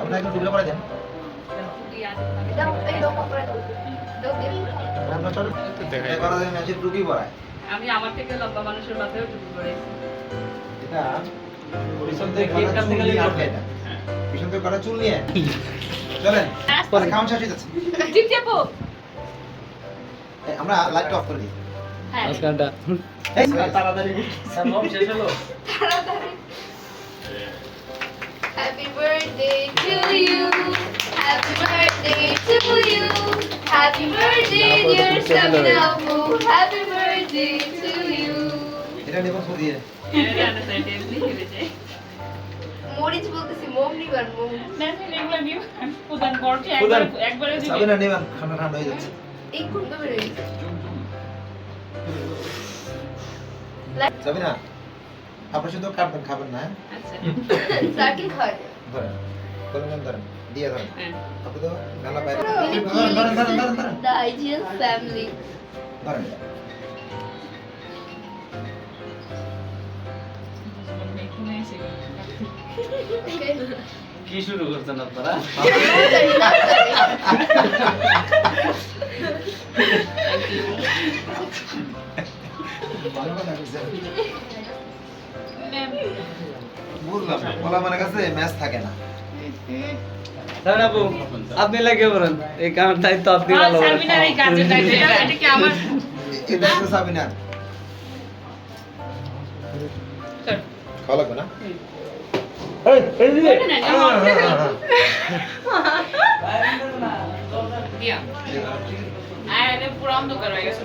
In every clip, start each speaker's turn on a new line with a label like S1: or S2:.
S1: আপনারা একটু টুকরো করে দেন। আমরা চলো এবার ম্যাচের টুপি পরায়।
S2: আমি আমার থেকে লম্বা মানুষের মাথায় টুপি পরাইছি।
S1: এটা পিছন থেকে গেটটা থেকে আটকে এটা। পিছন থেকে করা চুল নিয়ে চলেন পরে কাউন্ট শেষ হয়ে যাচ্ছে।
S2: ঠিক যাবো।
S1: আমরা লাইটটা অফ করে দিই।
S2: হ্যাঁ
S3: মাঝখানটা
S1: এই
S3: তাড়াতাড়ি সব শেষ হলো।
S2: তাড়াতাড়ি। Happy birthday to you. Happy birthday to you. Happy birthday dear Sabina Abu. Happy birthday to you.
S1: এটা নেব ফুল দিয়ে।
S2: মরিচ বলতেছি মোম নিবার মোম।
S1: সাবিনা নেবেন ঠান্ডা ঠান্ডা হয়ে যাচ্ছে।
S2: এই গন্ধ বের হয়ে গেছে।
S1: সাবিনা আপনি শুধু কাটবেন খাবেন না।
S2: আচ্ছা স্যারকে খাওয়া যায়।
S1: ধরেন ধরেন ধরেন দিয়ে ধরেন
S2: হ্যাঁ
S1: আপনি তো গালা বাইরে
S2: তিনি কি?
S1: ধরেন
S2: The ideal family.
S1: ধরেন
S3: কি শুরু করছেন আপনারা?
S1: ভালো কথা কইছেন। বুঝলাম না বলা মানে কাছে ম্যাচ থাকে না।
S3: তাহলে আপু আপনি লাগিয়ে পড়েন এই কামের দায়িত্ব আপনি ভালো করেন।
S2: সাবিনার এই কাজের দায়িত্ব এটা কি আমার?
S1: এটা তো সাবিনা
S2: স্যার
S1: খাওয়া লাগবে না।
S3: এই যে
S2: দিয়া আরে পুরো অন্ধকার হয়ে গেছে।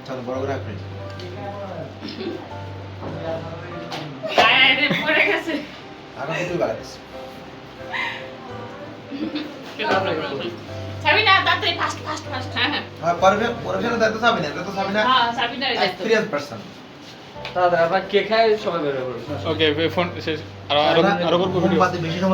S1: চলো বড় করে রাখবেন।
S2: আরে পড়ে গেছে।
S1: আর কিছু বাড়াচ্ছি।
S2: সাবিনা তাড়াতাড়ি ফাস্ট ফাস্ট ফাস্ট। হ্যাঁ হ্যাঁ
S1: হ্যাঁ পরফেশনাল দায়িত্ব সাবিনা এটা তো সাবিনা
S2: হ্যাঁ সাবিনার দায়িত্ব।
S1: Experience person.
S3: তাহলে আপনারা কে খায় সবাই বের হয়ে পড়ুন।
S4: ওকে ফোন শেষ আরো করবো ভিডিও।
S1: বেশি সময়